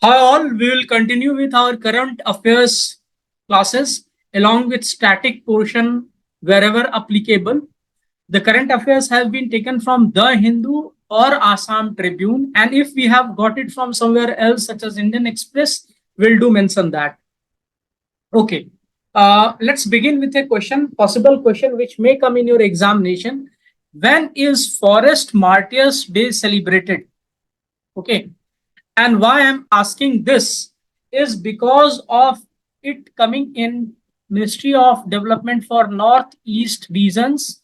Hi all, we will continue with our current affairs classes along with static portion wherever applicable. The current affairs have been taken from The Hindu or Assam Tribune, and if we have got it from somewhere else such as Indian Express, we'll do mention that. Okay, let's begin with a question, possible question which may come in your examination. When is Forest Martyrs Day celebrated? Okay, and why I'm asking this is because of it coming in Ministry of Development for Northeast regions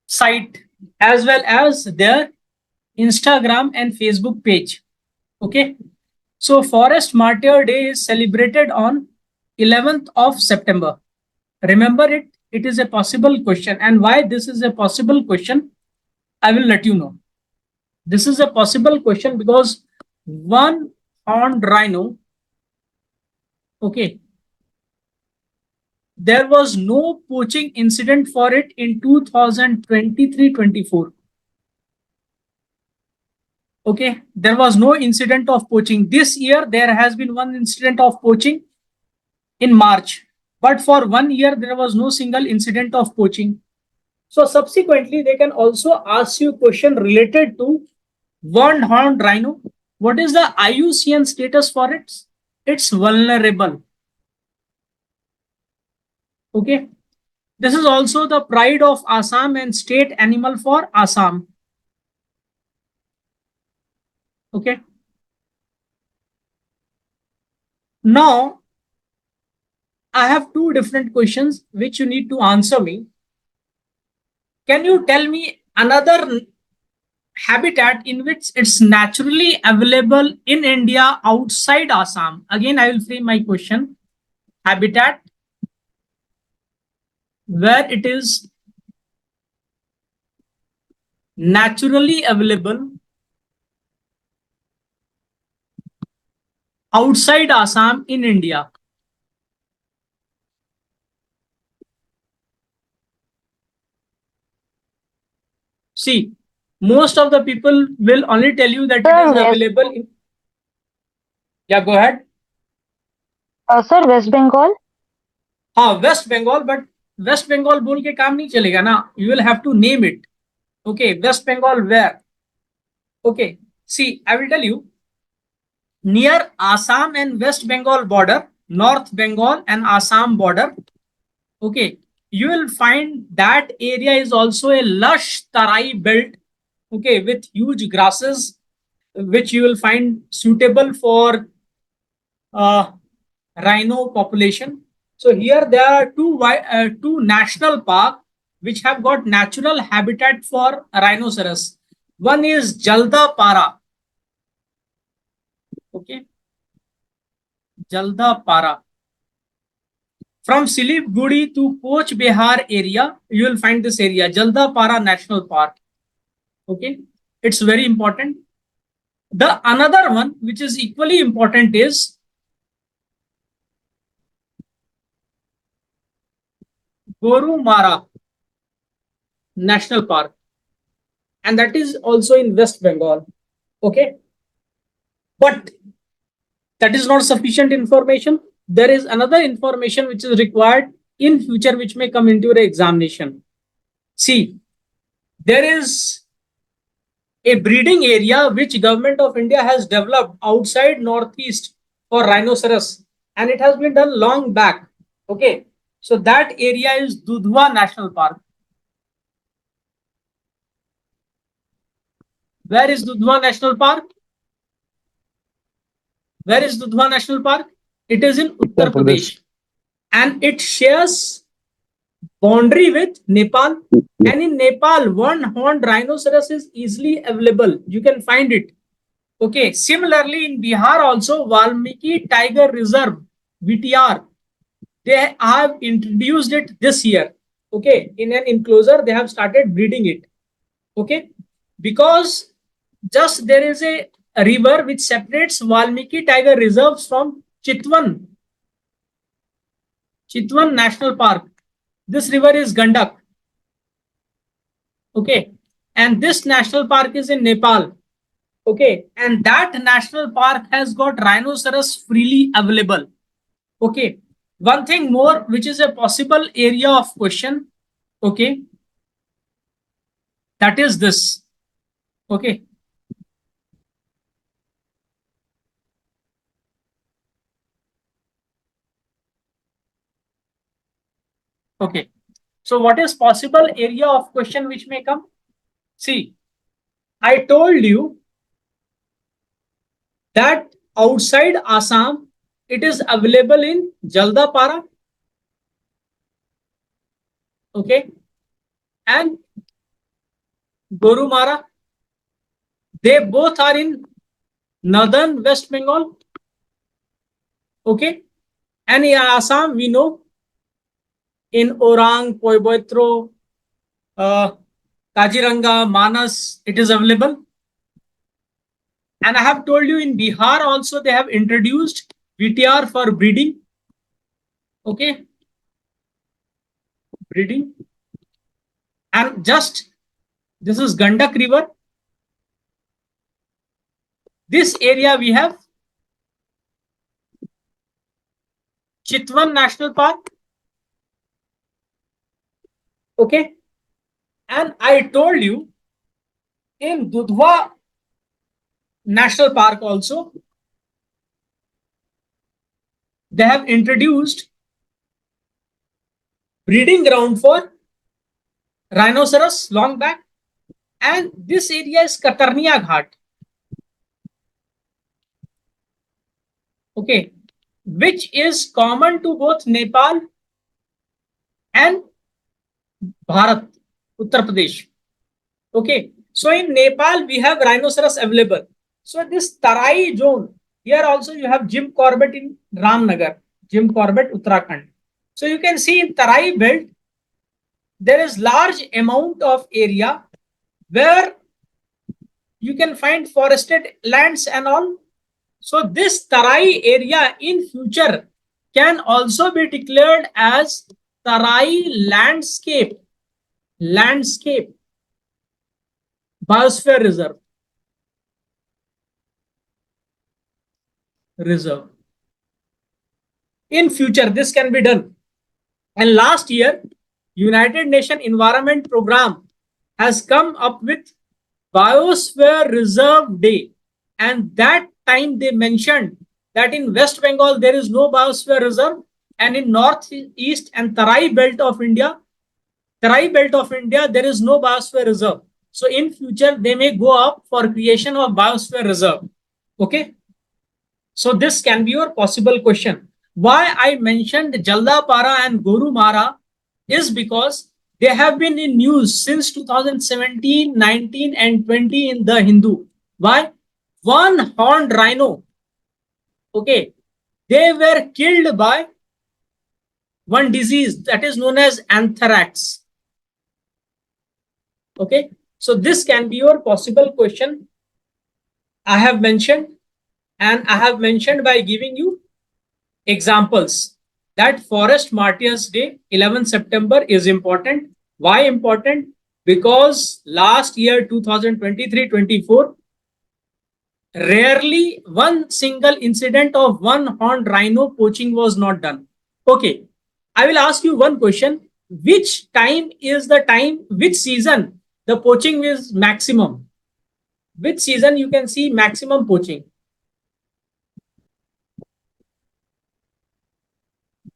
site as well as their Instagram and Facebook page. Okay, so Forest Martyr Day is celebrated on 11th of September. Remember it, it is a possible question, and why this is a possible question, I will let you know. This is a possible question because one horned rhino, okay, there was no poaching incident for it in 2023-24. Okay, there was no incident of poaching. This year, there has been one incident of poaching in March, but for 1 year, there was no single incident of poaching. So subsequently, they can also ask you question related to one horned rhino. What is the IUCN status for it? It's vulnerable. Okay. This is also the pride of Assam and state animal for Assam. Okay. Now, I have two different questions which you need to answer me. Can you tell me another habitat in which it's naturally available in India outside Assam? Again, I will frame my question. Habitat where it is naturally available outside Assam in India. See, most of the people will only tell you that it is available in. Yeah, go ahead. Sir, West Bengal. हाँ West Bengal but West Bengal बोल के काम नहीं चलेगा ना you will have to name it okay West Bengal where okay see I will tell you near Assam and West Bengal border, North Bengal and Assam border. Okay, you will find that area is also a lush tarai belt. Okay, with huge grasses, which you will find suitable for uh, rhino population. So here there are two national park which have got natural habitat for rhinoceros. One is Jalda Para. Okay, Jalda Para. From Siliguri to Koch Behar area, you will find this area, Jalda Para National Park. Okay, it's very important. The another one which is equally important is Gorumara National Park, and that is also in West Bengal. Okay, but that is not sufficient information. There is another information which is required in future which may come into your examination. See, there is a breeding area which government of India has developed outside Northeast for rhinoceros, and it has been done long back. Okay, so that area is Dudhwa National Park. Where is Dudhwa National Park? Where is Dudhwa National Park? It is in Uttar Pradesh, and it shares boundary with Nepal. And in Nepal, one horned rhinoceros is easily available. You can find it. Okay. Similarly, in Bihar also, Valmiki Tiger Reserve, VTR, they have introduced it this year. Okay. In an enclosure, they have started breeding it. Okay. Because just there is a river which separates Valmiki Tiger Reserves from Chitwan National Park. This river is Gandak. Okay. And this national park is in Nepal. Okay, and that national park has got rhinoceros freely available. Okay, one thing more, which is a possible area of question. Okay, that is this. Okay, okay. So, what is possible area of question which may come? See, I told you that outside Assam, it is available in Jaldapara, okay, and Gorumara. They both are in northern West Bengal, okay. And in Assam, we know in Orang, Coimbatore, uh, Kaziranga, Manas, it is available. And I have told you in Bihar also they have introduced VTR for breeding. Okay, breeding. And just this is Gandak River. This area we have Chitwan National Park. Okay, and I told you in Dudhwa National Park also they have introduced breeding ground for rhinoceros long back, and this area is Katarnia Ghat. Okay, which is common to both Nepal and Bharat, Uttar Pradesh. Okay, so in Nepal we have rhinoceros available. So this Tarai zone, here also you have Jim Corbett in Ramnagar, Jim Corbett, Uttarakhand. So you can see in Tarai belt there is large amount of area where you can find forested lands and all. So this Tarai area in future can also be declared as Tarai landscape, landscape biosphere reserve. In future, this can be done. And last year, United Nations Environment Program has come up with Biosphere Reserve Day. And that time they mentioned that in West Bengal there is no biosphere reserve, and in Northeast and Tarai belt of India, there is no biosphere reserve. So in future, they may go up for creation of biosphere reserve. Okay. So this can be your possible question. Why I mentioned Jaldapara and Gorumara is because they have been in news since 2017, 19 and 20 in the Hindu. Why? One horned rhino. Okay. They were killed by one disease that is known as anthrax. Okay. So this can be your possible question. I have mentioned, and I have mentioned by giving you examples that Forest Martyrs Day, 11th September, is important. Why important? Because last year, 2023-24, rarely one single incident of one horned rhino poaching was not done. Okay, I will ask you one question. Which time is the time, which season the poaching is maximum? Which season you can see maximum poaching?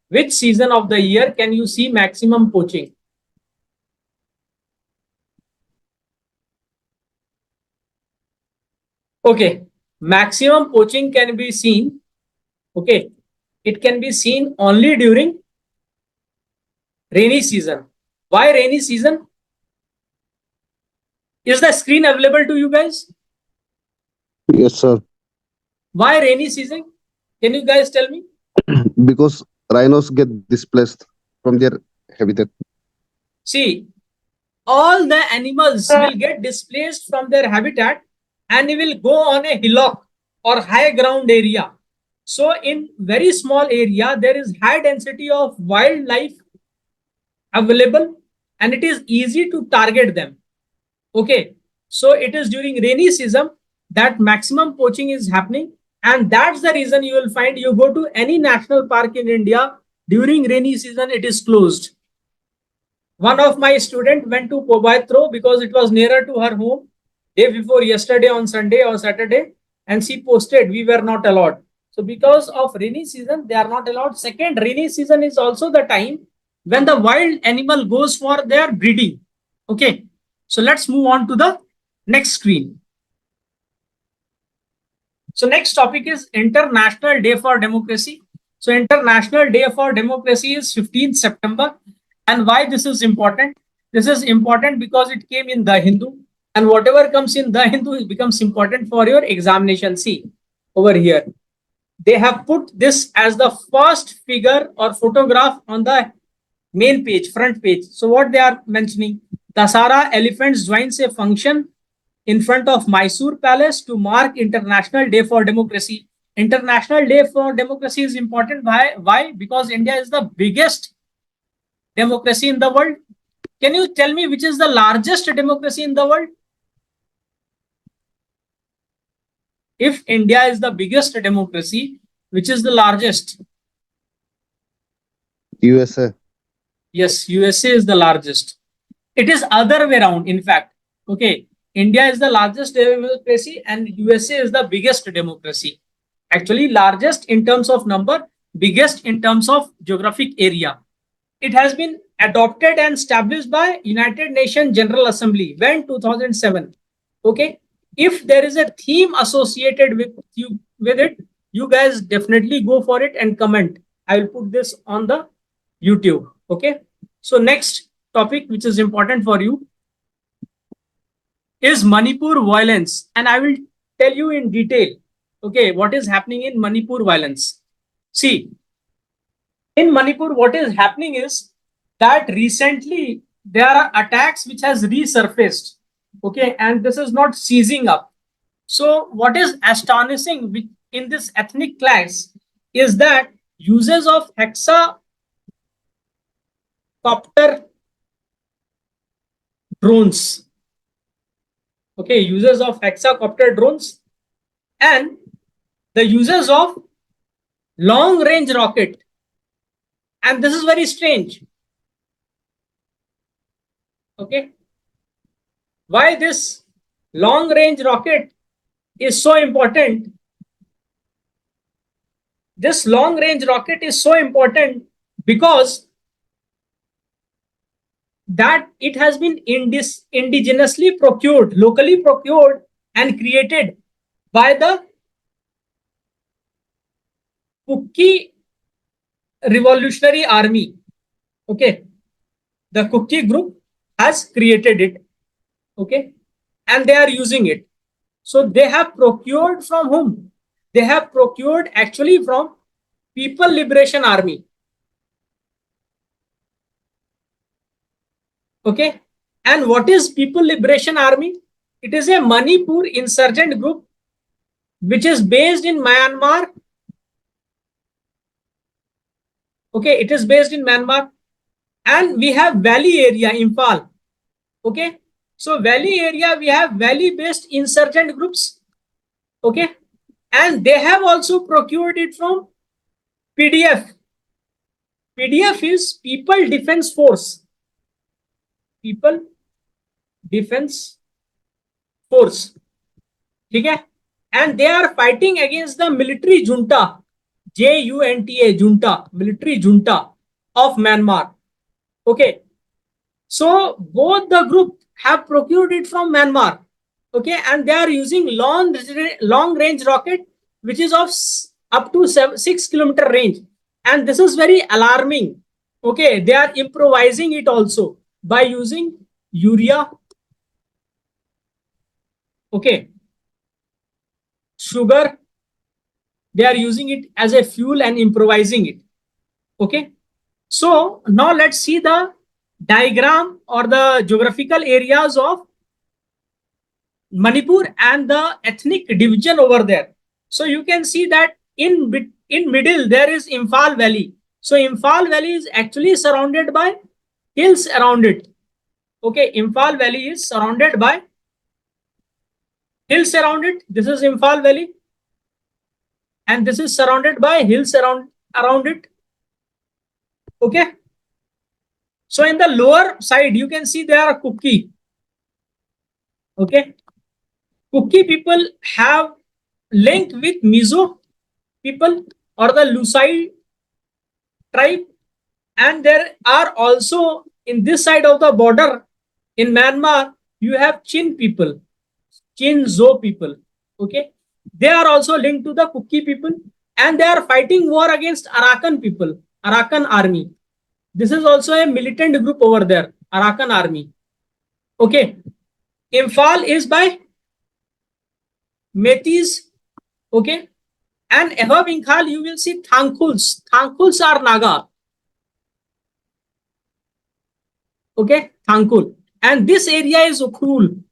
Which season of the year can you see maximum poaching? Okay, maximum poaching can be seen. Okay, it can be seen only during rainy season. Why rainy season? Is the screen available to you guys? Yes, sir. Why rainy season? Can you guys tell me? Because rhinos get displaced from their habitat. See, all the animals Sir, will get displaced from their habitat and they will go on a hillock or high ground area. So in very small area, there is high density of wildlife available and it is easy to target them. Okay. So it is during rainy season that maximum poaching is happening. And that's the reason you will find you go to any national park in India during rainy season, it is closed. One of my student went to Pobaitro because it was nearer to her home day before yesterday on Sunday or Saturday, and she posted we were not allowed. So because of rainy season, they are not allowed. Second, rainy season is also the time when the wild animal goes for their breeding. Okay, so let's move on to the next screen. So next topic is International Day for Democracy. So International Day for Democracy is 15th September. And why this is important? This is important because it came in The Hindu. And whatever comes in The Hindu, it becomes important for your examination. See, over here, they have put this as the first figure or photograph on the main page, front page. So what they are mentioning, Dasara elephants joins a function in front of Mysore Palace to mark International Day for Democracy. International Day for Democracy is important. Why? Because India is the biggest democracy in the world. Can you tell me which is the largest democracy in the world? If India is the biggest democracy, which is the largest? USA. Yes, USA is the largest. It is other way around, in fact. Okay, India is the largest democracy and USA is the biggest democracy. Actually, largest in terms of number, biggest in terms of geographic area. It has been adopted and established by United Nations General Assembly when 2007. Okay, if there is a theme associated with it, you guys definitely go for it and comment. I will put this on the YouTube. Okay, so next topic which is important for you is Manipur violence, and I will tell you in detail. Okay, what is happening in Manipur violence? See, in Manipur, what is happening is that recently there are attacks which has resurfaced. Okay, and this is not seizing up. So what is astonishing in this ethnic clash is that uses of hexacopter drones. Okay, uses of hexacopter drones and the uses of long range rocket. And this is very strange. Okay, why this long range rocket is so important? This long range rocket is so important because that it has been indigenously procured, locally procured and created by the Kuki Revolutionary Army. Okay, the Kuki group has created it. Okay, and they are using it. So they have procured from whom? They have procured actually from People Liberation Army. Okay, and what is People Liberation Army? It is a Manipur insurgent group which is based in Myanmar. Okay, it is based in Myanmar, and we have valley area, Imphal. Okay, so valley area, we have valley based insurgent groups. Okay, and they have also procured it from PDF. PDF is People Defense Force. People Defense Force. Okay, and they are fighting against the military junta, JUNTA, junta, military junta of Myanmar. Okay, so both the group have procured it from Myanmar. Okay, and they are using long range rocket which is of up to 6-kilometer range, and this is very alarming. Okay, they are improvising it also by using urea. Okay, sugar, they are using it as a fuel and improvising it. Okay, so now let's see the diagram or the geographical areas of Manipur and the ethnic division over there. So you can see that in middle there is Imphal Valley. So Imphal Valley is actually surrounded by hills around it. Okay, Imphal Valley is surrounded by hills around it. This is Imphal Valley, and this is surrounded by hills around it. Okay. So in the lower side, you can see there are Kuki. Okay. Kuki people have linked with Mizo people or the Lusai tribe, and there are also in this side of the border in Myanmar, you have Chin people, Chin Zo people. Okay. They are also linked to the Kuki people, and they are fighting war against Arakan people, Arakan army. This is also a militant group over there, Arakan army. Okay. Imphal is by Metis. Okay. And above Imphal, you will see Thangkuls. Thangkuls are Naga. Okay. Thangkul. And this area is Ukhrul.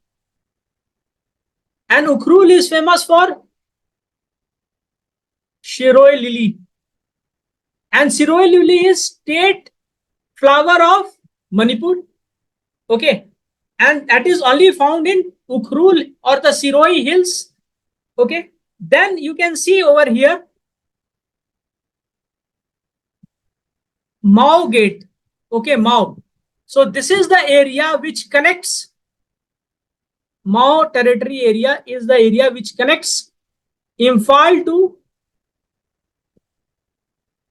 And Ukhrul is famous for Shiroi lily. And Shiroi lily is state flower of Manipur. Okay. And that is only found in Ukhrul or the Shiroi hills. Okay. Then you can see over here Mao Gate. Okay, Mao. So this is the area which connects Mao territory area is the area which connects Imphal to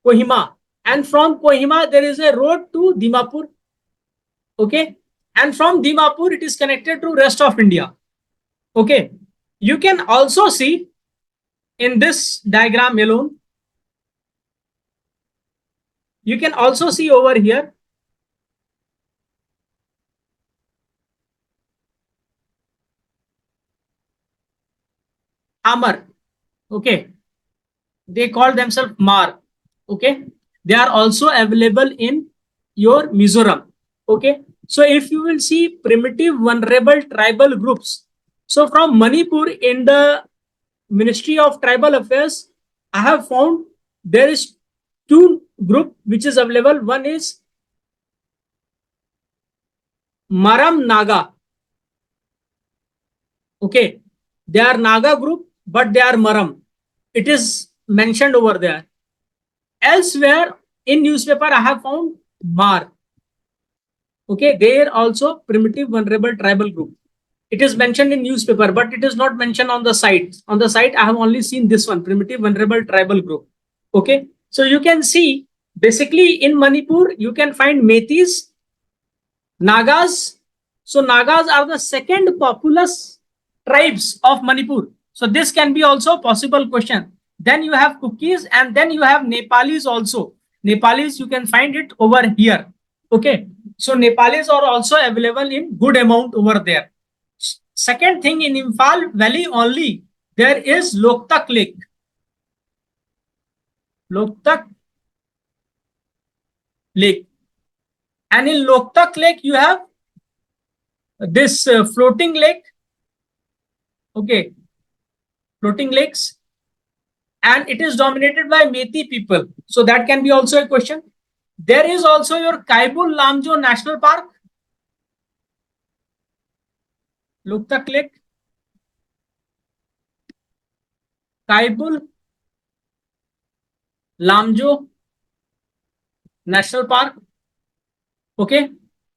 Kohima. And from Kohima, there is a road to Dimapur. Okay. And from Dimapur, it is connected to rest of India. Okay. You can also see in this diagram alone, you can also see over here Amar. Okay. They call themselves Mar. Okay. They are also available in your Mizoram. Okay. So if you will see primitive vulnerable tribal groups. So from Manipur in the Ministry of Tribal Affairs, I have found there is two group which is available. One is Maram Naga. Okay. They are Naga group, but they are Maram. It is mentioned over there. Elsewhere in newspaper, I have found Mar. Okay. They are also primitive vulnerable tribal group. It is mentioned in newspaper, but it is not mentioned on the site. On the site, I have only seen this one, primitive vulnerable tribal group. Okay. So you can see basically in Manipur, you can find Metis, Nagas. So Nagas are the second populous tribes of Manipur. So this can be also possible question. Then you have Kukis and then you have Nepalis also. Nepalis, you can find it over here. Okay. So Nepalis are also available in good amount over there. Second thing, in Imphal Valley only, there is Loktak Lake. Loktak Lake. And in Loktak Lake, you have this floating lake. Okay. Floating lakes. And it is dominated by Methi people. So that can be also a question. There is also your Kaibul Lamjo National Park. Loktak Lake. Kaibul Lamjo National Park. Okay.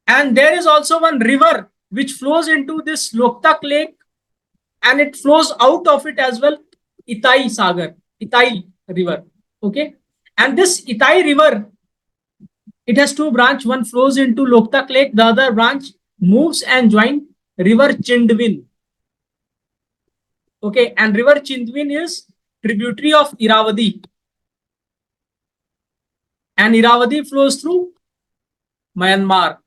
And there is also one river which flows into this Loktak Lake and it flows out of it as well. Itai Sagar, Itai River. Okay. And this Itai River, it has two branches. One flows into Loktak Lake. The other branch moves and joins River Chindwin. Okay. And River Chindwin is tributary of Irrawaddy. And Irrawaddy flows through Myanmar.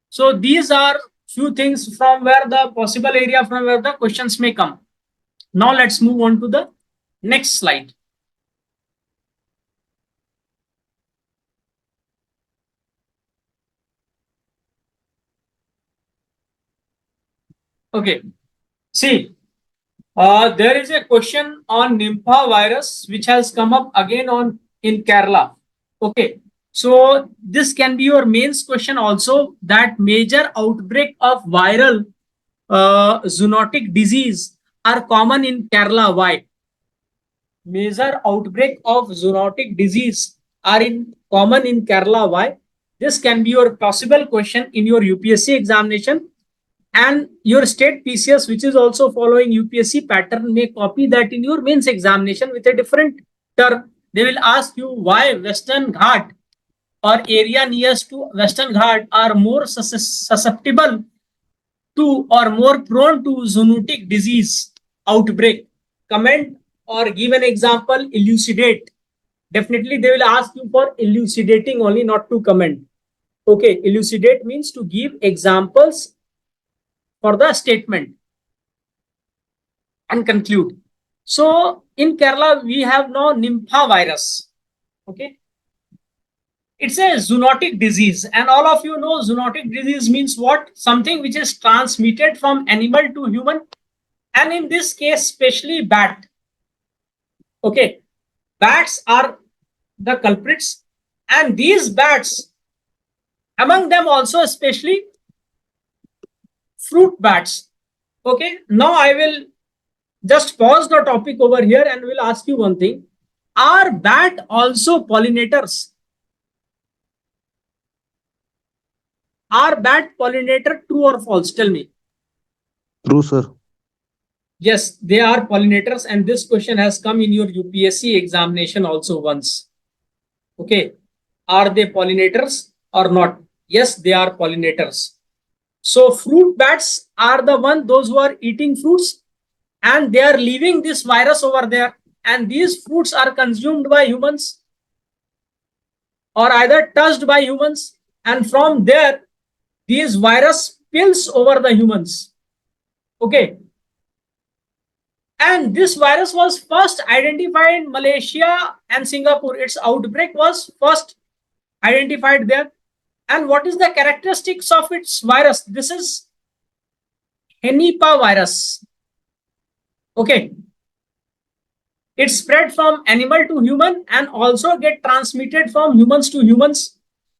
So these are few things from where the possible area from where the questions may come. Now let's move on to the next slide. Okay. See, there is a question on Nipah virus which has come up again in Kerala. Okay. So this can be your mains question also, that major outbreak of viral zoonotic disease are common in Kerala. Why? Major outbreak of zoonotic disease are in common in Kerala. Why? This can be your possible question in your UPSC examination, and your state PCS, which is also following UPSC pattern, may copy that in your mains examination with a different term. They will ask you why Western Ghat or area nearest to Western Ghat are more susceptible to or more prone to zoonotic disease outbreak. Comment or give an example, elucidate. Definitely they will ask you for elucidating only, not to comment. Okay, elucidate means to give examples for the statement and conclude. So in Kerala, we have now Nympha virus. Okay, it's a zoonotic disease, and all of you know zoonotic disease means what? Something which is transmitted from animal to human, and in this case, especially bat. Okay, bats are the culprits, and these bats, among them also especially fruit bats. Okay, now I will just pause the topic over here and will ask you one thing. Are bat also pollinators? Are bat pollinator, true or false? Tell me. True, sir. Yes, they are pollinators, and this question has come in your UPSC examination also once. Okay, are they pollinators or not? Yes, they are pollinators. So fruit bats are the one, those who are eating fruits, and they are leaving this virus over there, and these fruits are consumed by humans or either touched by humans, and from there these virus spills over the humans. Okay, and this virus was first identified in Malaysia and Singapore. Its outbreak was first identified there. And what is the characteristics of its virus? This is Henipa virus. Okay, it spread from animal to human and also get transmitted from humans to humans.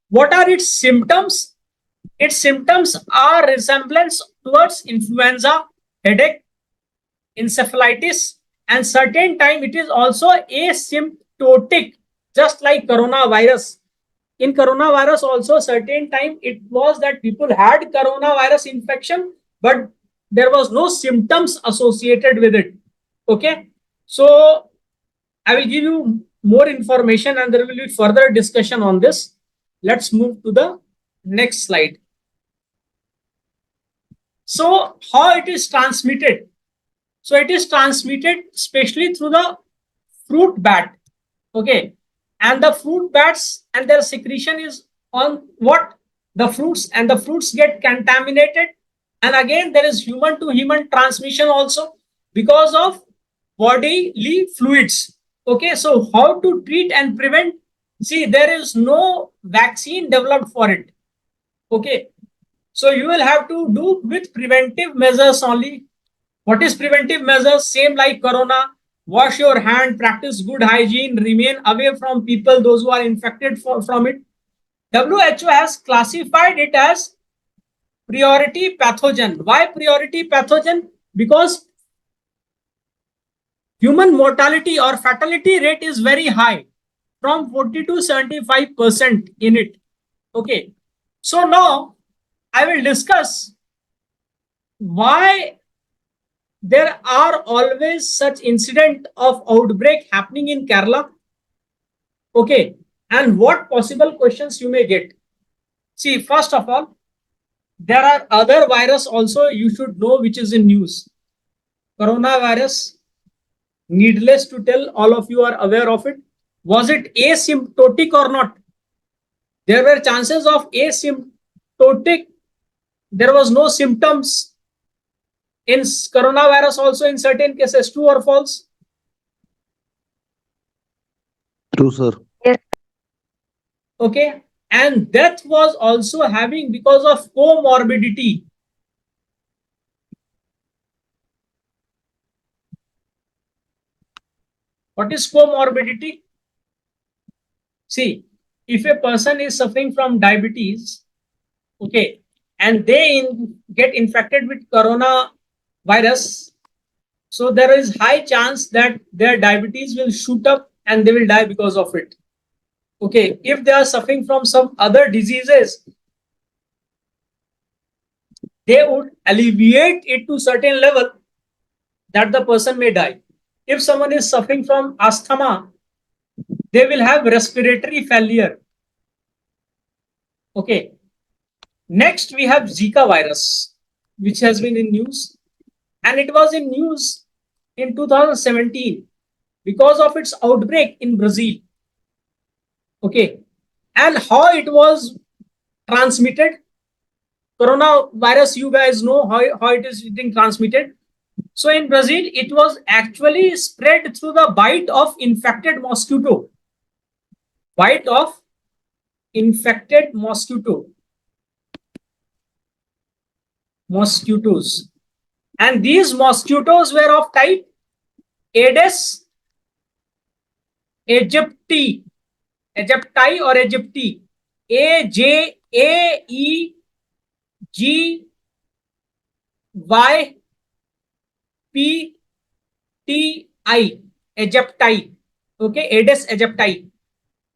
What are its symptoms? Its symptoms are resemblance towards influenza, headache, encephalitis, and certain time it is also asymptotic, just like coronavirus. In coronavirus also, certain time it was that people had coronavirus infection, but there was no symptoms associated with it. Okay, so I will give you more information and there will be further discussion on this. Let's move to the next slide. So how it is transmitted? So it is transmitted especially through the fruit bat. Okay, and the fruit bats and their secretion is on what? The fruits, and the fruits get contaminated, and again there is human to human transmission also because of bodily fluids. Okay, so how to treat and prevent? See, there is no vaccine developed for it. Okay, so you will have to do with preventive measures only. What is preventive measures? Same like corona. Wash your hand, practice good hygiene, remain away from people, those who are infected from it. WHO has classified it as priority pathogen. Why priority pathogen? Because human mortality or fatality rate is very high, from 40 to 75% in it. Okay, so now I will discuss why there are always such incident of outbreak happening in Kerala. Okay, and what possible questions you may get. See, first of all, there are other virus also you should know which is in news. Coronavirus, needless to tell, all of you are aware of it. Was it asymptotic or not? There were chances of asymptotic. There was no symptoms in coronavirus also in certain cases. True or false? True, sir. Yes. Okay, and death was also having because of comorbidity. What is comorbidity? See, if a person is suffering from diabetes, okay, and they get infected with coronavirus, So there is high chance that their diabetes will shoot up and they will die because of it. Okay, if they are suffering from some other diseases, they would alleviate it to certain level that the person may die. If someone is suffering from asthma, they will have respiratory failure. Okay. Next, we have Zika virus, which has been in news, and it was in news in 2017 because of its outbreak in Brazil. Okay, and how it was transmitted. Coronavirus, you guys know how it is being transmitted. So in Brazil, it was actually spread through the bite of infected mosquito. Bite of infected mosquitoes. And these mosquitoes were of type Aedes aegypti, or aegypti, AJAEGYPTI, aegypti. Okay, Aedes aegypti.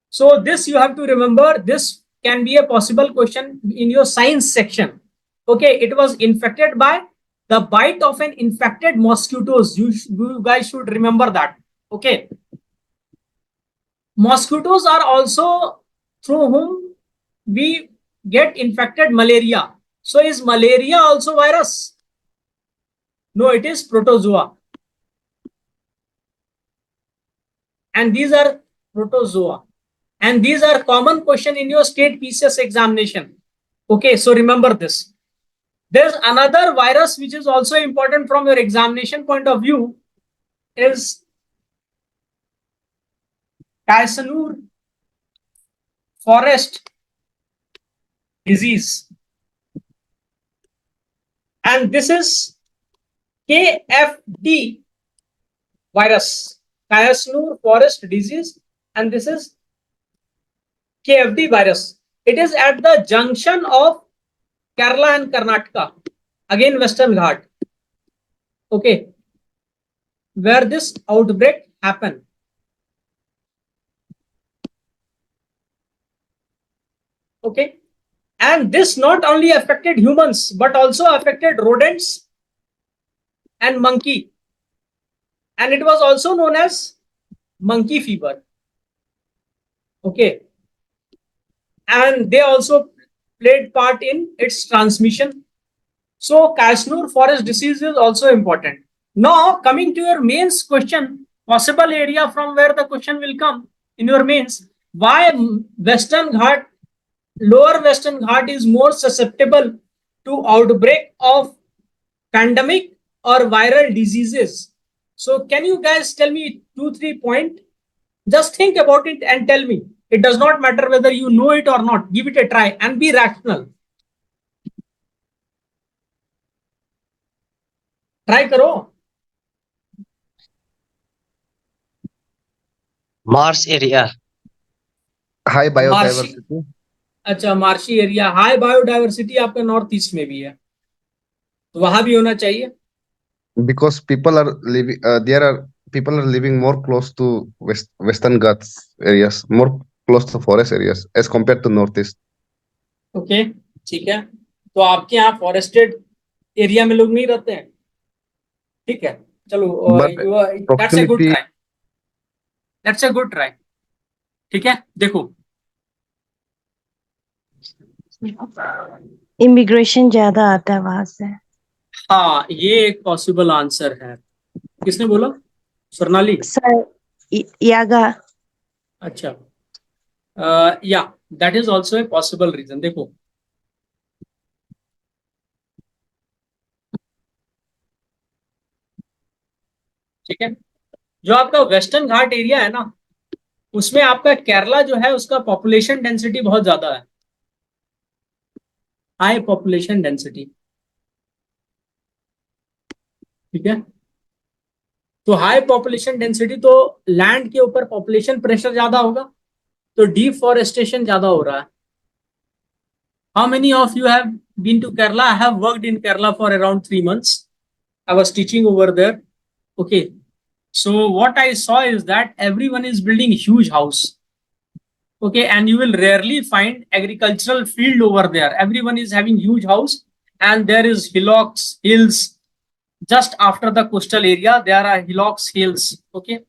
So this you have to remember. This can be a possible question in your science section. Okay, it was infected by the bite of an infected mosquitoes. You guys should remember that. Okay. Mosquitoes are also through whom we get infected malaria. So is malaria also virus? No, it is protozoa. And these are protozoa. And these are common question in your state PCS examination. Okay, so remember this. There's another virus which is also important from your examination point of view is Caisseneur forest disease. And this is KFD virus, Caisseneur forest disease, and this is KFD virus. It is at the junction of Kerala and Karnataka, again Western Ghat. Okay, where this outbreak happened. Okay, and this not only affected humans but also affected rodents and monkey, and it was also known as monkey fever. Okay, and they also played part in its transmission. So Caisseneur forest disease is also important. Now coming to your mains question, possible area from where the question will come in your mains, why Western Ghat, lower Western Ghat is more susceptible to outbreak of pandemic or viral diseases. So can you guys tell me 2-3 points? Just think about it and tell me. It does not matter whether you know it or not. Give it a try and be rational. Try karo. Mars area. High marshy, biodiversity. अच्छा marshy area, high biodiversity आपका north east में भी है, तो वहां भी होना चाहिए. Because people are living, people are living more close to Western Ghats areas, more close to forest areas as compared to Northeast. Okay, ठीक है. तो आपके यहाँ फॉरेस्टेड एरिया में लोग नहीं रहते हैं. ठीक है, चलो, that's a good try. That's a good try. ठीक है, देखो. इमिग्रेशन ज्यादा आता है वहां से. हाँ, ये एक पॉसिबल आंसर है. किसने बोला? स्वर्णाली. सर यागा. अच्छा, yeah that is also a possible reason. देखो, ठीक है, जो आपका वेस्टर्न घाट एरिया है ना, उसमें आपका केरला जो है उसका पॉपुलेशन डेंसिटी बहुत ज्यादा है, हाई पॉपुलेशन डेंसिटी. ठीक है, तो हाई पॉपुलेशन डेंसिटी तो लैंड के ऊपर पॉपुलेशन प्रेशर ज्यादा होगा, तो डिफॉरेस्टेशन ज्यादा हो रहा है. How many of you have been to Kerala? I have worked in Kerala for around 3 months. I was teaching over there. Okay. So what I saw is that everyone is building huge house. Okay, and you will rarely find agricultural field over there. Everyone is having huge house, and there is hillocks, hills. Just after the coastal area, there are hillocks, hills. Okay,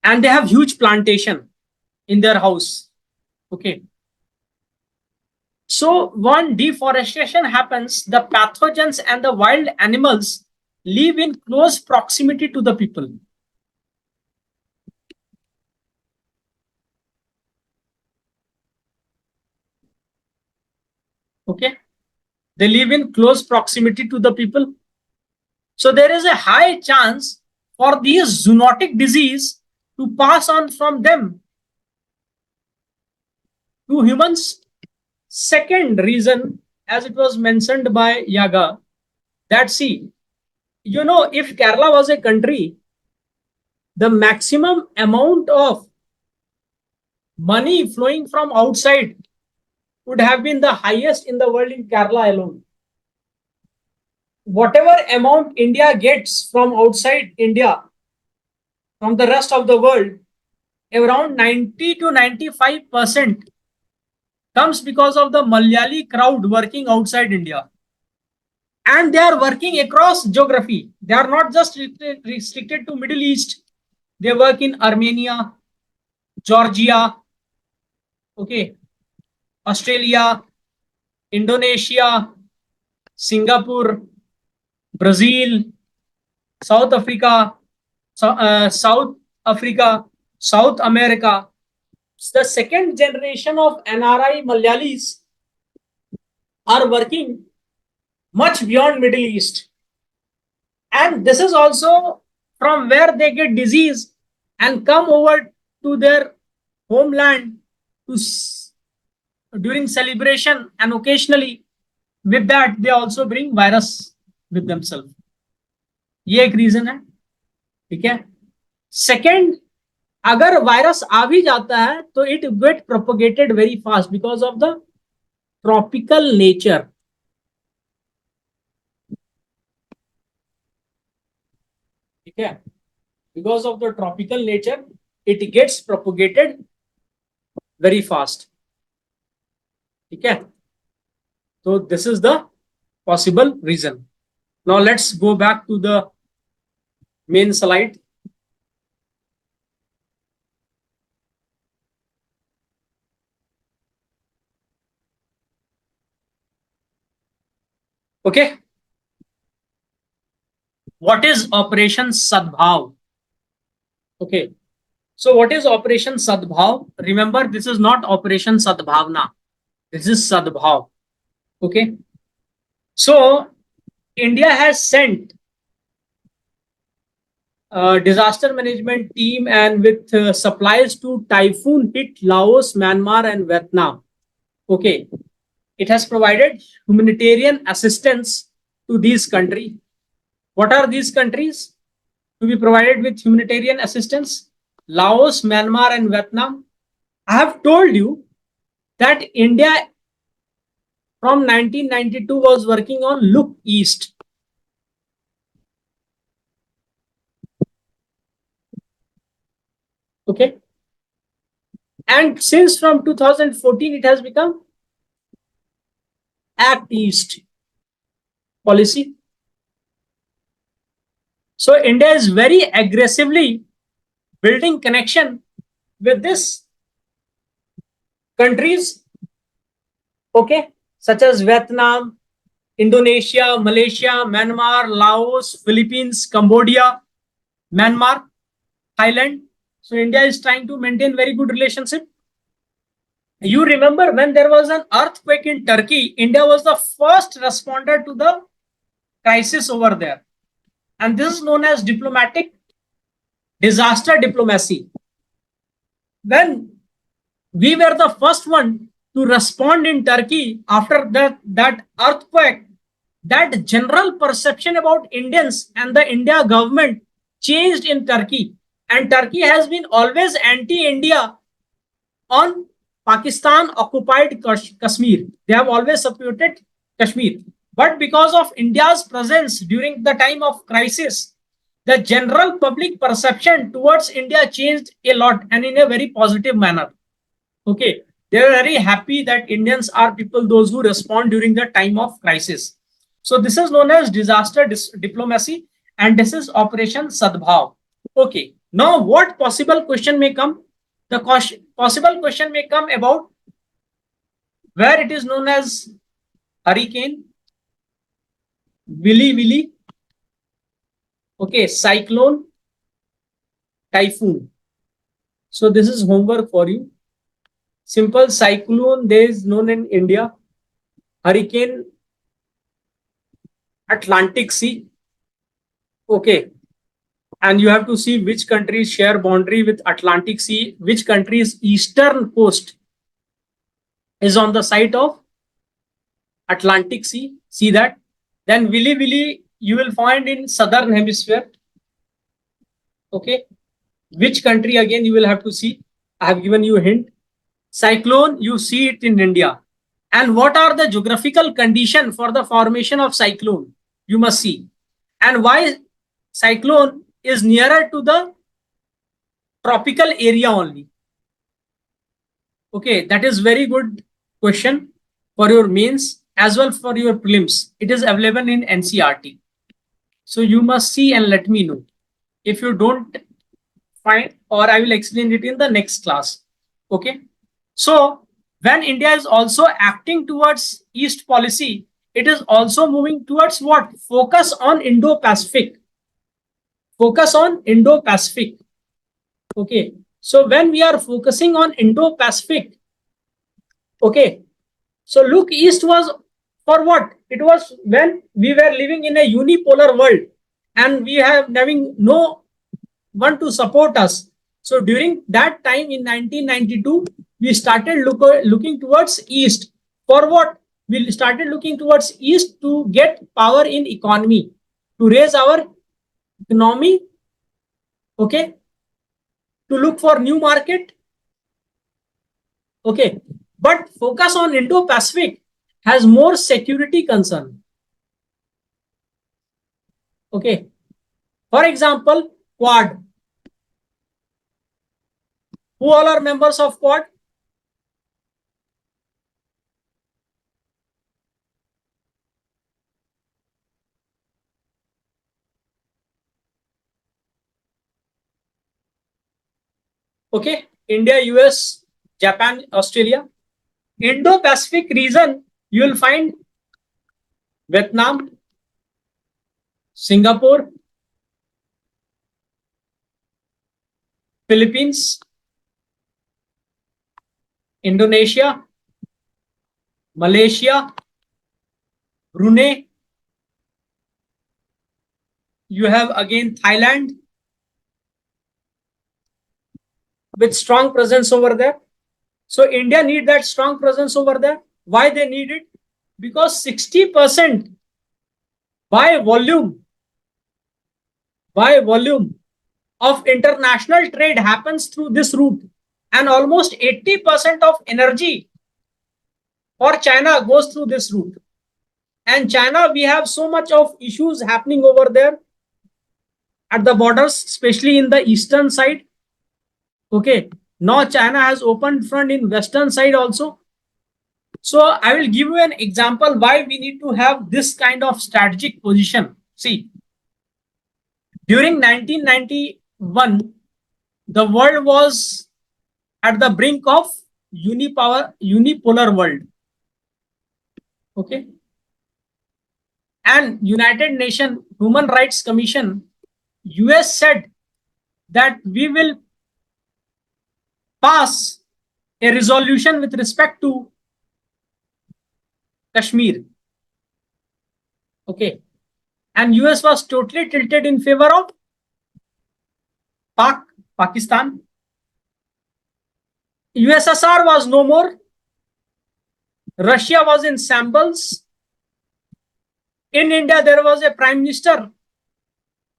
and they have huge plantation in their house. Okay, so when deforestation happens, the pathogens and the wild animals live in close proximity to the people. Okay, they live in close proximity to the people. So there is a high chance for these zoonotic disease to pass on from them to humans. Second reason, as it was mentioned by Yaga, that see, if Kerala was a country, the maximum amount of money flowing from outside would have been the highest in the world in Kerala alone. Whatever amount India gets from outside India, from the rest of the world, around 90 to 95% comes because of the Malayali crowd working outside India. And they are working across geography. They are not just restricted to Middle East. They work in Armenia, Georgia, okay, Australia, Indonesia, Singapore, Brazil, South Africa, South Africa, South America. The second generation of NRI Malayalis are working much beyond Middle East. And this is also from where they get disease and come over to their homeland to during celebration, and occasionally with that they also bring virus with themselves. ये एक reason है. ठीक है. Second, अगर virus आ भी जाता है तो it get propagated very fast because of the tropical nature. ठीक है. Because of the tropical nature it gets propagated very fast. ठीक है. तो this is the possible reason. Now let's go back to the main slide. Okay. What is Operation Sadbhav? Okay. So what is Operation Sadbhav? Remember, this is not Operation Sadbhavna. This is Sadbhav. Okay. So India has sent a disaster management team and with supplies to typhoon hit Laos, Myanmar, and Vietnam. Okay. It has provided humanitarian assistance to these countries. What are these countries to be provided with humanitarian assistance? Laos, Myanmar, and Vietnam. I have told you that India from 1992 was working on Look East. Okay. And since from 2014, it has become Act East policy. So India is very aggressively building connection with these countries, okay, such as Vietnam, Indonesia, Malaysia, Myanmar, Laos, Philippines, Cambodia, Myanmar, Thailand. So India is trying to maintain very good relationship. You remember when there was an earthquake in Turkey, India was the first responder to the crisis over there. And this is known as diplomatic disaster diplomacy. When we were the first one to respond in Turkey after that earthquake, that general perception about Indians and the India government changed in Turkey. And Turkey has been always anti-India on Pakistan occupied Kashmir. They have always supported Kashmir. But because of India's presence during the time of crisis, the general public perception towards India changed a lot and in a very positive manner. Okay, they are very happy that Indians are people those who respond during the time of crisis. So this is known as disaster diplomacy, and this is Operation Sadbhav. Okay, now what possible question may come? The possible question may come about where it is known as hurricane, Willy Willy, okay, cyclone, typhoon. So this is homework for you. Simple cyclone, there is known in India. Hurricane, Atlantic Sea. Okay. And you have to see which countries share boundary with Atlantic Sea, which country's eastern coast is on the side of Atlantic Sea. See that? Then Willy Willy you will find in southern hemisphere. Okay. Which country again you will have to see. I have given you a hint. Cyclone, you see it in India. And what are the geographical condition for the formation of cyclone? You must see. And why cyclone is nearer to the tropical area only? Okay, that is very good question for your mains as well for your prelims. It is available in NCERT. So you must see and let me know. If you don't find, or I will explain it in the next class. Okay. So when India is also acting towards East policy, it is also moving towards what? Focus on Indo-Pacific. Focus on Indo-Pacific. Okay. So when we are focusing on Indo-Pacific, okay. So look, East was for what? It was when we were living in a unipolar world and we have having no one to support us. So during that time in 1992, we started looking towards East. For what? We started looking towards East to get power in economy, to raise our economy, okay, to look for new market, okay. But focus on Indo-Pacific has more security concern, okay. For example, Quad. Who all are members of Quad? Okay, India, US, Japan, Australia. Indo-Pacific region, you will find Vietnam, Singapore, Philippines, Indonesia, Malaysia, Brunei. You have again Thailand with strong presence over there. So India need that strong presence over there. Why they need it? Because 60% by volume of international trade happens through this route, and almost 80% of energy for China goes through this route. And China, we have so much of issues happening over there at the borders, especially in the eastern side. Okay, now China has opened front in western side also. So I will give you an example why we need to have this kind of strategic position. See, during 1991, the world was at the brink of unipolar world. Okay. And United Nations Human Rights Commission, US said that we will pass a resolution with respect to Kashmir. Okay. And US was totally tilted in favor of Pakistan. USSR was no more. Russia was in shambles. In India, there was a prime minister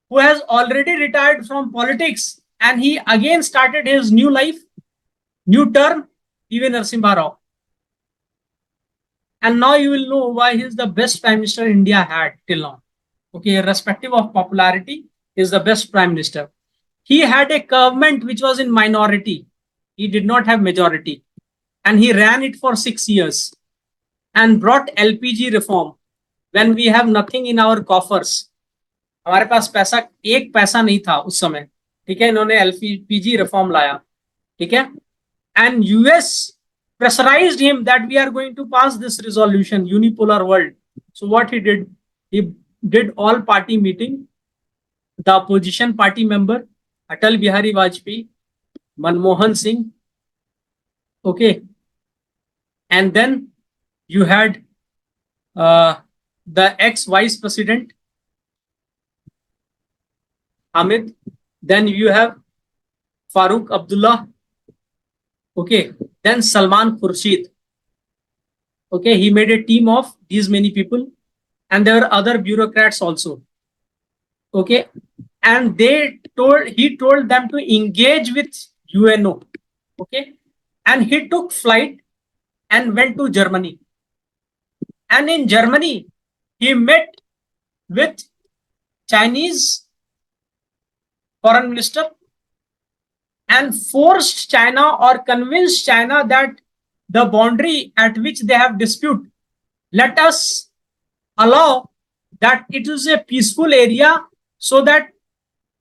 who has already retired from politics, and he again started his new life, new term, P.V. Narasimha Rao. And now you will know why he is the best prime minister India had till now. Okay, irrespective of popularity, is the best prime minister. He had a government which was in minority. He did not have majority. And he ran it for 6 years and brought LPG reform when we have nothing in our coffers. हमारे पास पैसा एक पैसा नहीं था उस समय, ठीक है. इन्होंने एलपीजी रिफॉर्म लाया, ठीक है. And US pressurized him that we are going to pass this resolution, unipolar world. So what he did all party meeting. The opposition party member Atal Bihari Vajpayee, Manmohan Singh, okay, and then you had the ex vice president Hamid, then you have Farooq Abdullah, okay, then Salman Khurshid, okay. He made a team of these many people, and there were other bureaucrats also, okay. And he told them to engage with UNO, okay. And he took flight and went to Germany, and in Germany he met with Chinese foreign minister and forced China or convinced China that the boundary at which they have dispute, let us allow that it is a peaceful area so that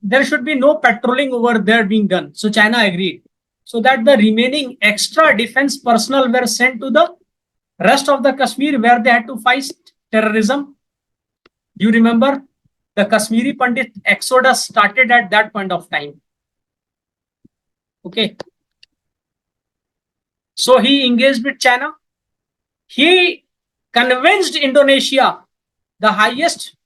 there should be no patrolling over there being done. So China agreed. So that the remaining extra defense personnel were sent to the rest of the Kashmir where they had to fight terrorism. You remember the Kashmiri Pandit exodus started at that point of time. Okay. So he engaged with China. He convinced Indonesia, the highest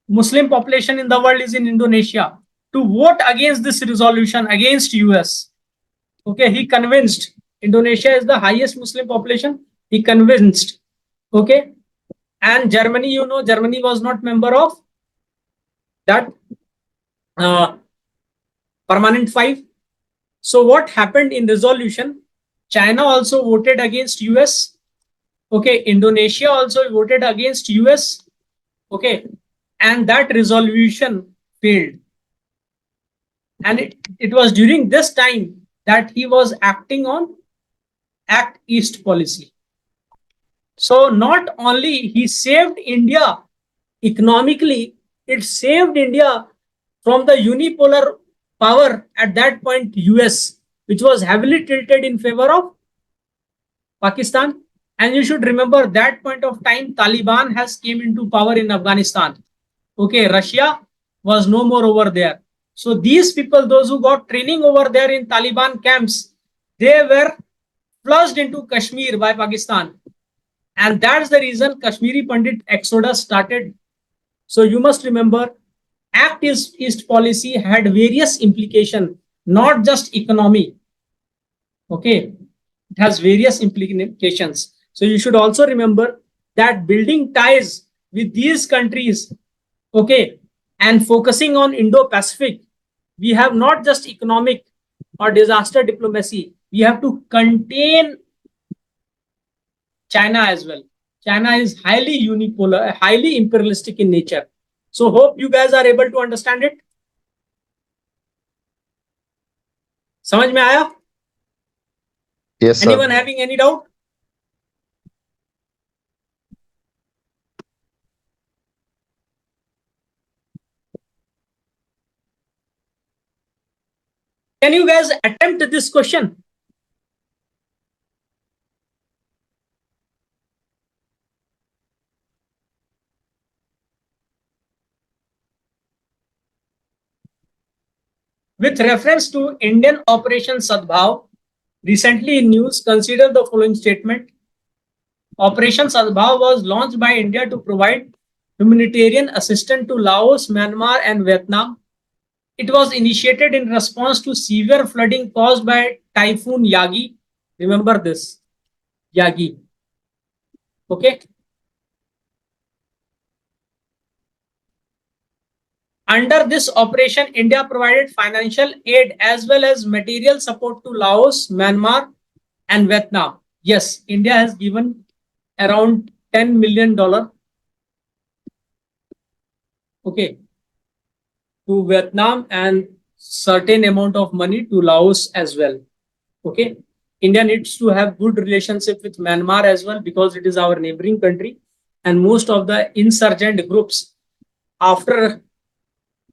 Muslim population in the world is in Indonesia, to vote against this resolution against US. Okay, he convinced. Indonesia is the highest Muslim population. He convinced. Okay. And Germany, you know, Germany was not member of that permanent 5. So what happened in resolution? China also voted against US. Okay, Indonesia also voted against US. Okay, and that resolution failed. And it was during this time that he was acting on Act East policy. So not only he saved India economically, it saved India from the unipolar power at that point, US, which was heavily tilted in favor of Pakistan. And you should remember that point of time, Taliban has came into power in Afghanistan. Okay, Russia was no more over there. So these people, those who got training over there in Taliban camps, they were flushed into Kashmir by Pakistan. And that's the reason Kashmiri Pandit exodus started. So you must remember, Act East policy had various implications, not just economy. Okay, it has various implications. So you should also remember that building ties with these countries, okay, and focusing on Indo-Pacific, we have not just economic or disaster diplomacy, we have to contain China as well. China is highly unipolar, highly imperialistic in nature. So hope you guys are able to understand it. समझ में आया? Yes, sir. Anyone having any doubt? Can you guys attempt this question? With reference to Indian Operation Sadbhav, recently in news, consider the following statement. Operation Sadbhav was launched by India to provide humanitarian assistance to Laos, Myanmar, and Vietnam. It was initiated in response to severe flooding caused by Typhoon Yagi. Remember this, Yagi. Okay. Under this operation, India provided financial aid as well as material support to Laos, Myanmar, and Vietnam. Yes, India has given around $10 million Okay, to Vietnam and certain amount of money to Laos as well. Okay, India needs to have good relationship with Myanmar as well because it is our neighboring country, and most of the insurgent groups after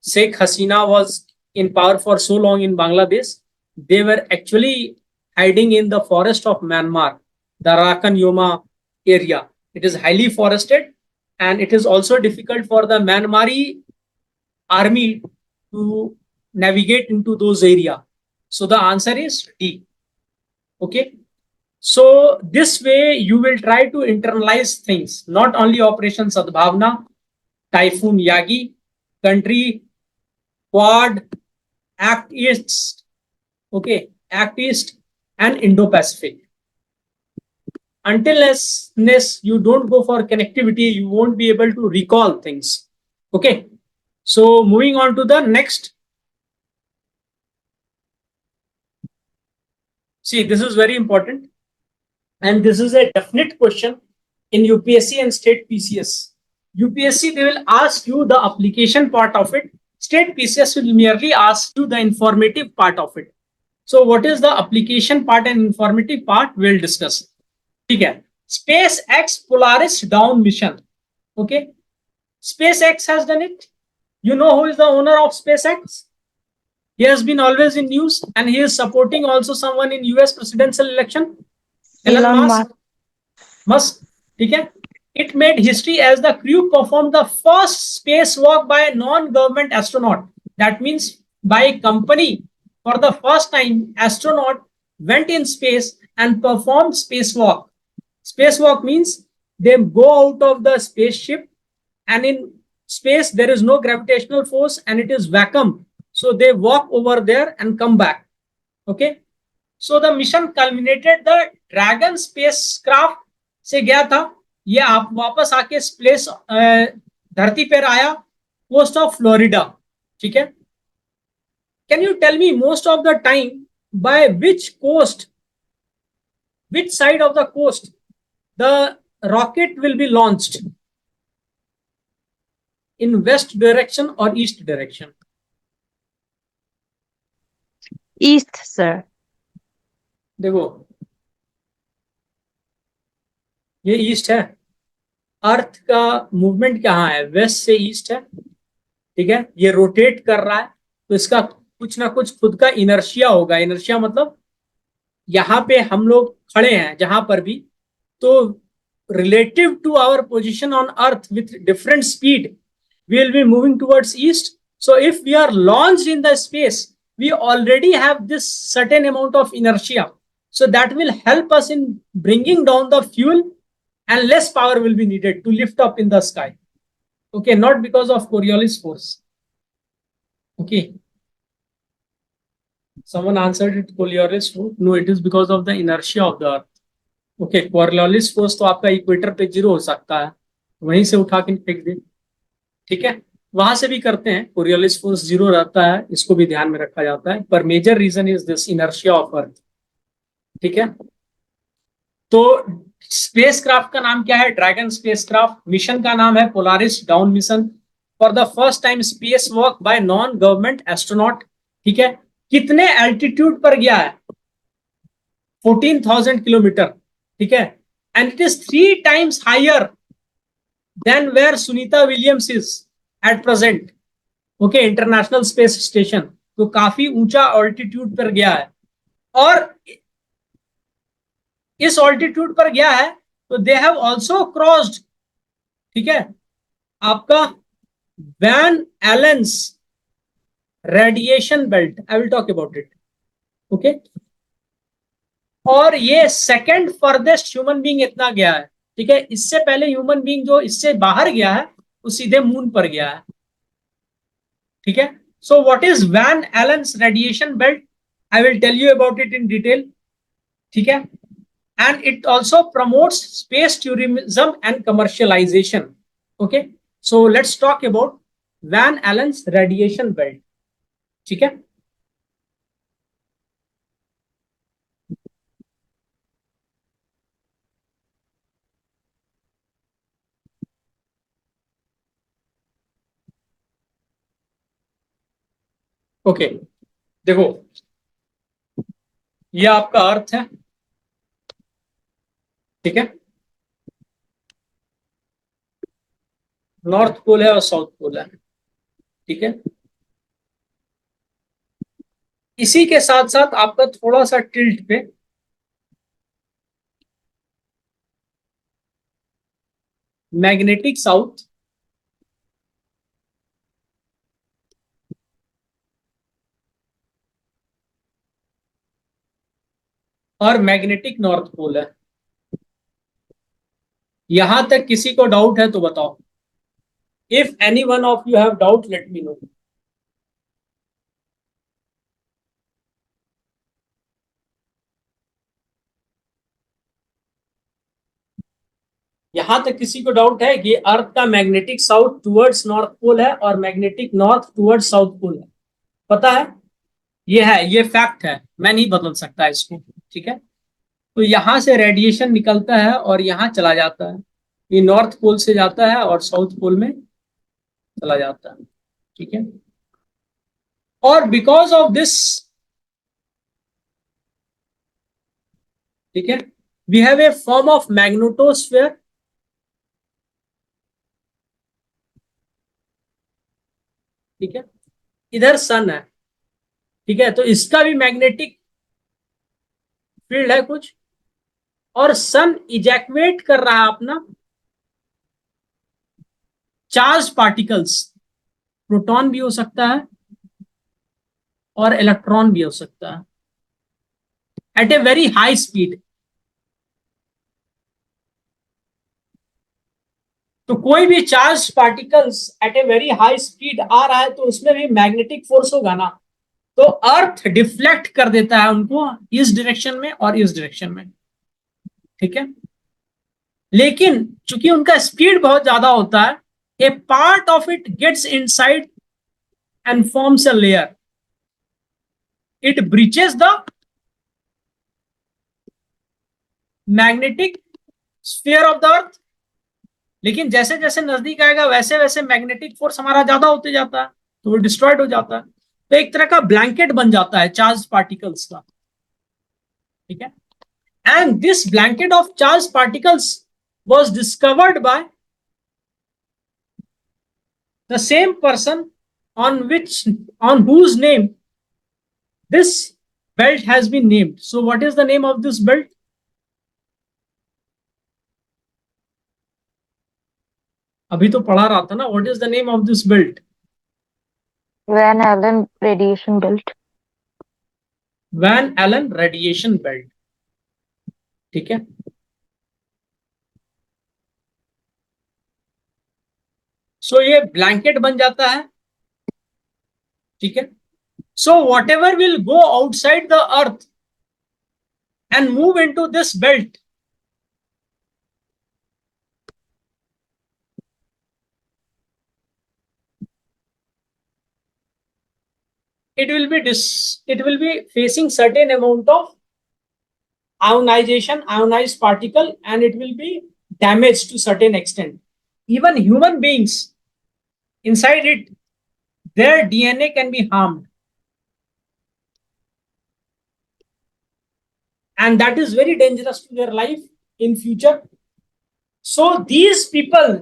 Sheikh Hasina was in power for so long in Bangladesh, they were actually hiding in the forest of Myanmar, the Rakan Yoma area. It is highly forested, and it is also difficult for the Myanmari army to navigate into those areas. So the answer is D. Okay. So this way you will try to internalize things, not only Operation Sadbhavna, Typhoon Yagi, country Quad, Act East, okay, Act East and Indo-Pacific. Unless you don't go for connectivity, you won't be able to recall things. Okay. So moving on to the next. See, this is very important. And this is a definite question in UPSC and state PCS. UPSC, they will ask you the application part of it. State PCS will merely ask you the informative part of it. So what is the application part and informative part? We'll discuss. Okay. SpaceX Polaris Down mission. Okay. SpaceX has done it. You know who is the owner of SpaceX? He has been always in news, and he is supporting also someone in US presidential election. Elon Musk. Musk. Okay. It made history as the crew performed the first spacewalk by a non-government astronaut. That means by a company. For the first time, astronaut went in space and performed spacewalk. Spacewalk means they go out of the spaceship, and in space there is no gravitational force and it is vacuum. So they walk over there and come back. Okay. So the mission culminated the Dragon spacecraft से गया था, ये आप वापस आके place धरती पर आया, कोस्ट ऑफ फ्लोरिडा. ठीक है. Can you tell me most of the time by which coast, which side of the coast the rocket will be launched? In west direction or east direction? East, sir. देखो ये east है. अर्थ का movement कहाँ है? Waste से east है. ठीक है. ये रोटेट कर रहा है तो इसका कुछ ना कुछ खुद का इनर्शिया होगा. इनर्शिया मतलब यहाँ पे हम लोग खड़े हैं जहां पर भी, तो relative to our position on earth with different speed, we will be moving towards east. So if we are launched in the space, we already have this certain amount of inertia, so that will help us in bringing down the fuel, and less power will be needed to lift up in the sky. Okay, not because of Coriolis force. Okay, someone answered it Coriolis force. No, it is because of the inertia of the earth. Okay. Coriolis force तो आपका equator पे 0 हो सकता है, वहीं से उठा के फेंक दे. ठीक है. वहां से भी करते हैं. कोरियोलिस फोर्स 0 रहता है, इसको भी ध्यान में रखा जाता है, पर major reason is this inertia of Earth. ठीक है. तो स्पेसक्राफ्ट का नाम क्या है? Dragon spacecraft. मिशन का नाम है Polaris Dawn mission. For the first time space walk bye non government astronaut. ठीक है. कितने एल्टीट्यूड पर गया है? 14,000 किलोमीटर. ठीक है. And it is 3 times higher than where Sunita Williams is at present. Okay. International Space Station. तो काफी ऊंचा ऑल्टीट्यूड पर गया है, और इस ऑल्टीट्यूड पर गया है तो दे हैव ऑल्सो क्रॉस्ड. ठीक है. आपका Van Allen's radiation belt. I will talk about it. Okay. और ये सेकंड फर्देस्ट ह्यूमन बीइंग इतना गया है. ठीक है. इससे पहले ह्यूमन बीइंग जो इससे बाहर गया है वो सीधे मून पर गया है. ठीक है. So what is Van Allen's radiation belt? I will tell you about it in detail. ठीक है. And it also promotes space tourism and commercialisation. Okay. So let's talk about Van Allen's radiation belt. ठीक है. Okay, देखो ये आपका अर्थ है, ठीक है, नॉर्थ पोल है और साउथ पोल है, ठीक है। इसी के साथ साथ आपका थोड़ा सा टिल्ट पे मैग्नेटिक साउथ और मैग्नेटिक नॉर्थ पोल है। यहां तक किसी को डाउट है तो बताओ। If any one of you have doubt, let me know. यहां तक किसी को डाउट है कि अर्थ का magnetic south towards north pole है और magnetic north towards south pole है? पता है? ये है, ये फैक्ट है, मैं नहीं बदल सकता इसको, ठीक है। तो यहां से रेडिएशन निकलता है और यहां चला जाता है, ये नॉर्थ पोल से जाता है और साउथ पोल में चला जाता है, ठीक है। और बिकॉज ऑफ दिस, ठीक है, we have a form of magnetosphere, ठीक है। इधर सन है, ठीक है, तो इसका भी मैग्नेटिक फील्ड है कुछ, और सन इजैक्युएट कर रहा है अपना चार्ज पार्टिकल्स, प्रोटॉन भी हो सकता है और इलेक्ट्रॉन भी हो सकता है, at a very high speed. तो कोई भी charge particles at a very high speed आ रहा है तो उसमें भी मैग्नेटिक फोर्स होगा ना, तो अर्थ डिफ्लेक्ट कर देता है उनको इस डायरेक्शन में और इस डायरेक्शन में, ठीक है। लेकिन चूंकि उनका स्पीड बहुत ज्यादा होता है, a part of it gets inside and forms a layer, it breaches the magnetic sphere of the Earth. लेकिन जैसे जैसे नजदीक आएगा वैसे वैसे मैग्नेटिक फोर्स हमारा ज्यादा होते जाता है, तो वो डिस्ट्रॉयड हो जाता है, तो एक तरह का ब्लैंकेट बन जाता है चार्ज पार्टिकल्स का, ठीक है। And this blanket of charge particles was discovered by the same person on whose name this belt has been named. So what is the name of this belt? अभी तो पढ़ा रहा था ना, what is the name of this belt? Van Allen radiation belt. Van Allen radiation belt, ठीक है। सो ये blanket बन जाता है, ठीक है। So what ever will go outside the earth and move into this belt, it will be facing certain amount of ionized particle, and it will be damaged to certain extent. Even human beings inside it, their DNA can be harmed, and that is very dangerous to their life in future. So these people,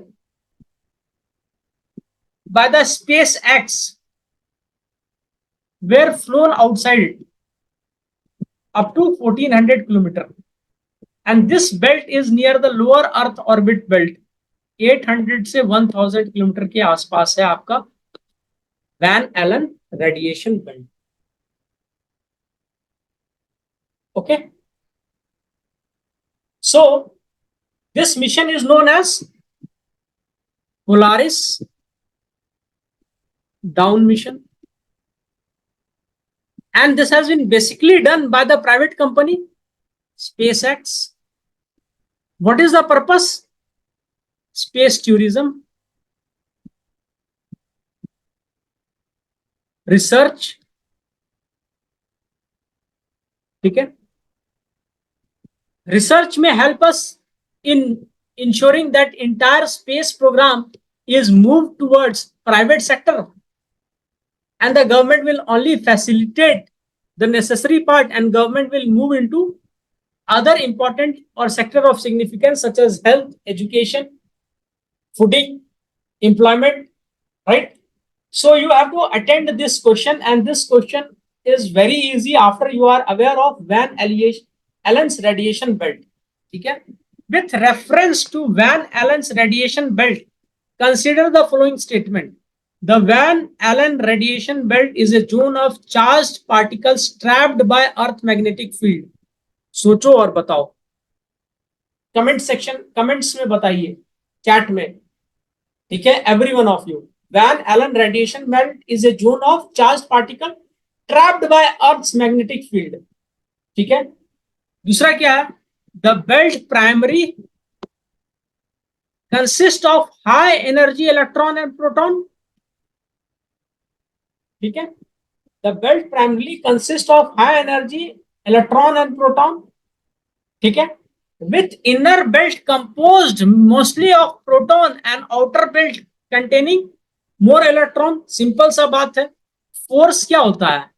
by the SpaceX, were flown outside up to 1400 kilometer, and this belt is near the lower earth orbit belt, 800 से 1000 kilometre के आसपास है आपका Van Allen radiation belt, okay. So this mission is known as Polaris Dawn mission, and this has been basically done by the private company SpaceX. What is the purpose? Space tourism, research, ठीक है। Research may help us in ensuring that entire space program is moved towards private sector, and the government will only facilitate the necessary part, and government will move into other important or sector of significance such as health, education, fooding, employment, right? So you have to attend this question, and this question is very easy after you are aware of Van Allen's radiation belt. Okay? With reference to Van Allen's radiation belt, consider the following statement. The Van Allen radiation belt is a zone of charged particles trapped by Earth magnetic field. सोचो और बताओ, comment section, comments में बताइए, chat में, ठीक है, every one of you. Van Allen radiation belt is a zone of charged particle trapped by Earth's magnetic field. ठीक है. दूसरा क्या है? The belt primary consists of high energy electron and proton. ठीक है. The belt primarily consists of high energy electron and proton. ठीक है. With inner belt composed mostly of proton and outer belt containing more electron. Simple सा बात है. Force क्या होता है?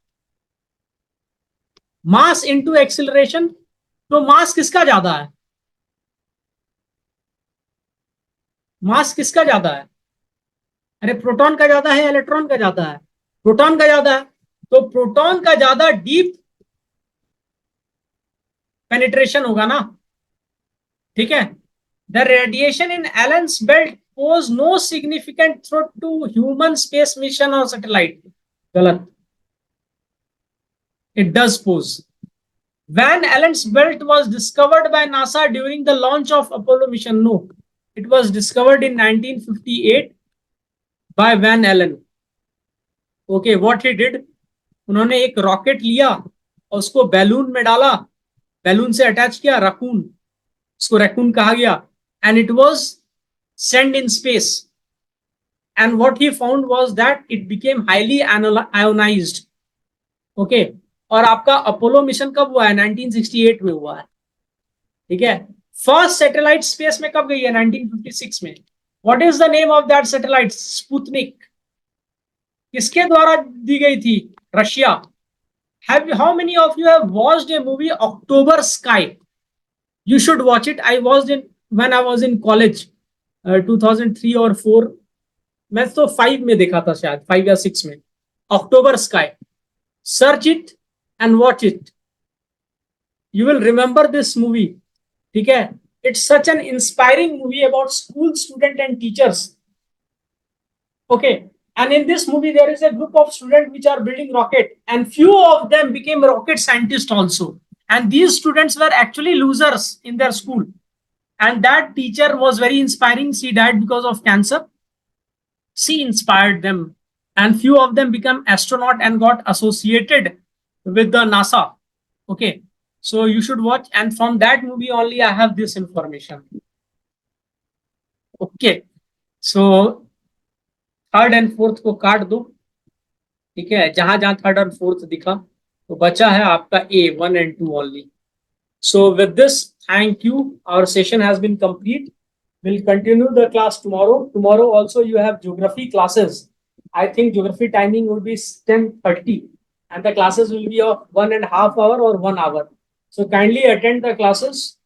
Mass into acceleration. तो मास किसका ज्यादा है? मास किसका ज्यादा है? अरे प्रोटॉन का ज्यादा है, इलेक्ट्रॉन का ज्यादा है? प्रोटॉन का ज्यादा है. तो प्रोटॉन का ज्यादा डीप पेनिट्रेशन होगा ना. ठीक है. The radiation in Allen's belt pose no significant threat to human space mission और सैटेलाइट. गलत. It does pose. Van Allen's belt was discovered by NASA during the launch of Apollo mission. No, it was discovered in 1958 by Van Allen. Okay, what he did? उन्होंने एक rocket लिया और उसको balloon में डाला, balloon से attach किया raccoon, इसको रैकून कहा गया, and it was sent in space. And what he found was that it became highly ionized. Okay. और आपका अपोलो मिशन कब हुआ है? 1968 में हुआ है. ठीक है. फर्स्ट सैटेलाइट स्पेस में कब गई है? 1956 में. What is the name of that satellite? Sputnik. किसके द्वारा दी गई थी? Russia. How many of you have watched A movie October sky? You should watch it. I watched in when I was in college 2003 और 4. मैं तो 5 में देखा था, शायद 5 या 6 में. October sky. Search it and watch it. You will remember this movie. ठीक है. It's such an inspiring movie about school student and teachers. Okay. And in this movie there is a group of students which are building rocket, and few of them became rocket scientists also. And these students were actually losers in their school. And that teacher was very inspiring. She died because of cancer. She inspired them, and few of them became astronaut and got associated with the NASA. Okay, so you should watch, and from that movie only I have this information. Okay, so third and fourth को काट दो. ठीक है. जहां जहां third और fourth दिखा तो बचा है आपका A1 and 2 only. So with this, thank you. Our session has been complete. We'll continue the class tomorrow. Tomorrow also you have geography classes. I think geography timing will be 10:30. And the classes will be of 1.5 hours or 1 hour. So kindly attend the classes.